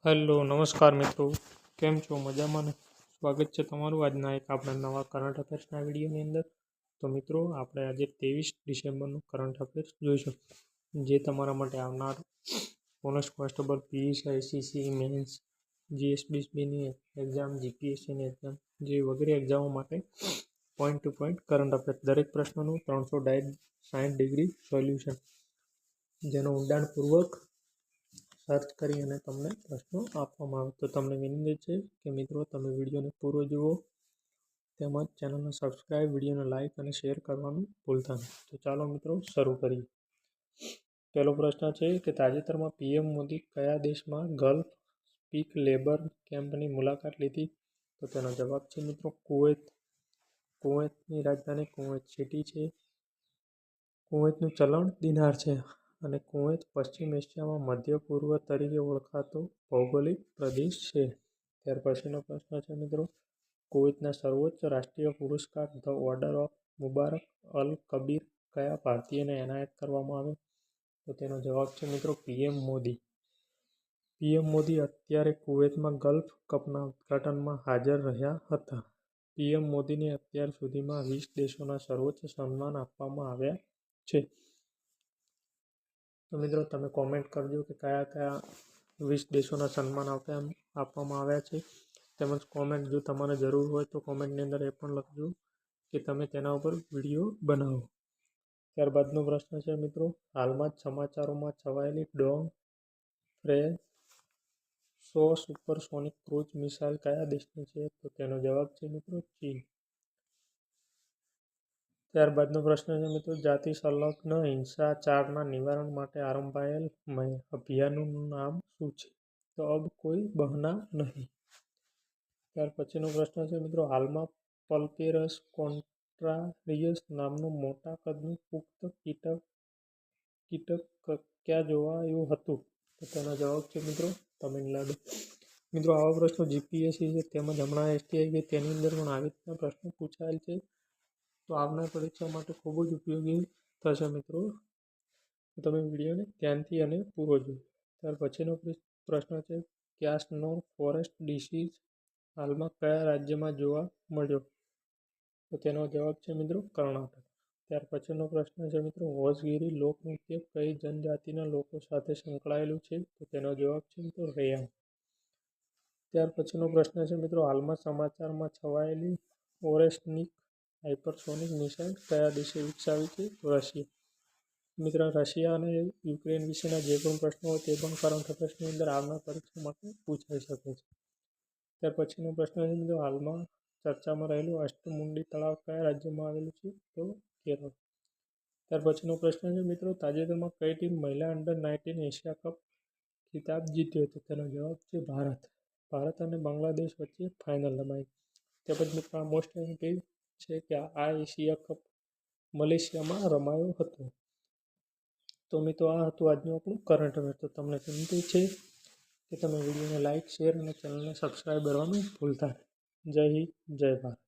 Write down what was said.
Hello નમસ્કાર મિત્રો, કેમ છો? મજામાં ને? સ્વાગત છે તમારું આજના એક આપણા નવા કરંટ અફેર્સના વિડીયોની અંદર. તો મિત્રો, આપણે આજે 23 ડિસેમ્બરનું કરંટ અફેર્સ જોઈશું, જે તમારા માટે આવનાર police constable, PSI, ICC, mains, જીએસબીની એક્ઝામ, જીપીએસસીની એક્ઝામ જે વગેરે એક્ઝામો માટે point to point current affairs, દરેક પ્રશ્નનું 360 ડિગ્રી સોલ્યુશન, જેનો ઊંડાણપૂર્વક સર્ચ કરી અને તમને પ્રશ્નો આપવામાં આવે. તો તમને વિનંતી છે કે મિત્રો, તમે વિડીયોને પૂરો જુઓ, તેમજ ચેનલને સબસ્ક્રાઈબ, વિડીયોને લાઇક અને શેર કરવાનું ભૂલતા નહીં. તો ચાલો મિત્રો, શરૂ કરીએ. પહેલો પ્રશ્ન છે કે તાજેતરમાં પીએમ મોદી કયા દેશમાં ગલ્ફ સ્પીક લેબર કેમ્પની મુલાકાત લીધી? તો તેનો જવાબ છે મિત્રો કુવૈત. કુવૈતની રાજધાની કુવૈત સિટી છે. કુવૈતનું ચલણ દિનાર છે અને કુવૈત પશ્ચિમ એશિયામાં મધ્ય પૂર્વ તરીકે ઓળખાતો ભૌગોલિક પ્રદેશ છે. ત્યાર પછીનો પ્રશ્ન છે મિત્રો, કુવૈતના સર્વોચ્ચ રાષ્ટ્રીય પુરસ્કાર ધ ઓર્ડર ઓફ મુબારક અલ કબીર કયા ભારતીયને એનાયત કરવામાં આવ્યો? તો તેનો જવાબ છે મિત્રો પીએમ મોદી. પીએમ મોદી અત્યારે કુવૈતમાં ગલ્ફ કપના ઉદ્ઘાટનમાં હાજર રહ્યા હતા. પીએમ મોદીને અત્યાર સુધીમાં 20 દેશોના સર્વોચ્ચ સન્માન આપવામાં આવ્યા છે. તો મિત્રો, તમે કોમેન્ટ કરજો કે કયા કયા 20 દેશોના સન્માન આપવામાં આવ્યા છે. તેમજ કોમેન્ટ જો તમારે જરૂર હોય તો કોમેન્ટની અંદર એ પણ લખજો કે તમે તેના ઉપર વિડીયો બનાવો. ત્યારબાદનો પ્રશ્ન છે મિત્રો, હાલમાં જ સમાચારોમાં છવાયેલી Dzong Fresho supersonic cruise missile કયા દેશની છે? તો તેનો જવાબ છે મિત્રો ચીન. ત્યારબાદનો પ્રશ્ન છે મિત્રો, જાતિ સંલગ્ન હિંસાચારના નિવારણ માટે આરંભાયેલ અભિયાનનું નામ શું છે? તો અબ કોઈ બહના નહીં. ત્યાર પછીનો પ્રશ્ન છે મિત્રો, હાલમાં પલ્પેરસ કોન્ટ્રારિયસ નામનું મોટા કદનું પુખ્ત કીટક ક્યાં જોવાયું હતું? તો તેનો જવાબ છે મિત્રો તમિલનાડુ. મિત્રો, આવા પ્રશ્નો જીપીએસસી છે તેમજ હમણાં એસટીઆઈ ગઈ તેની અંદર પણ આવી રીતના પ્રશ્નો પૂછાયેલ છે. તો આવનાર પરીક્ષા માટે ખૂબ જ ઉપયોગી થશે મિત્રો. તમે વિડીયોને ધ્યાનથી અને પૂરો જુઓ. ત્યાર પછીનો પ્રશ્ન છે, ક્યાસ્નો ફોરેસ્ટ ડિસીઝ હાલમાં કયા રાજ્યમાં જોવા મળ્યો? તો તેનો જવાબ છે મિત્રો કર્ણાટક. ત્યાર પછીનો પ્રશ્ન છે મિત્રો, હોસગીરી લોકનૃત્ય કઈ જનજાતિના લોકો સાથે સંકળાયેલું છે? તો તેનો જવાબ છે મિત્રો રૈયામ. ત્યાર પછીનો પ્રશ્ન છે મિત્રો, હાલમાં સમાચારમાં છવાયેલી ઓરેસ્નિક હાઇપરસોનિક મિસાઇલ કયા દેશે વિકસાવી છે? તો રશિયા. મિત્રો, રશિયા અને યુક્રેન વિશેના જે પણ પ્રશ્નો હોય તે પણ કરંટ અફેર્સની અંદર આવનાર પરીક્ષા માટે પૂછાઈ શકે છે. ત્યાર પછીનો પ્રશ્ન છે મિત્રો, હાલમાં ચર્ચામાં રહેલું અષ્ટમુંડી તળાવ કયા રાજ્યમાં આવેલું છે? તો કેરળ. ત્યાર પછીનો પ્રશ્ન છે મિત્રો, તાજેતરમાં કઈ ટીમ મહિલા અંડર-19 એશિયા કપ ખિતાબ જીત્યો હતો? તેનો જવાબ છે ભારત. ભારત અને બાંગ્લાદેશ વચ્ચે ફાઇનલ રમાઈ. ત્યારબાદ મિત્રો, આ મોસ્ટ એમ્પી છે કે આ એશિયા કપ મલેશિયામાં રમાયો હતો. તો મિત્રો, આ હતું આજનું આપણું કરંટ અફેર. તો તમને વિનંતી છે કે તમે વિડીયોને લાઇક, શેર અને ચેનલને સબસ્ક્રાઈબ કરવાનું ભૂલતા નહીં. જય હિન્દ, જય ભારત.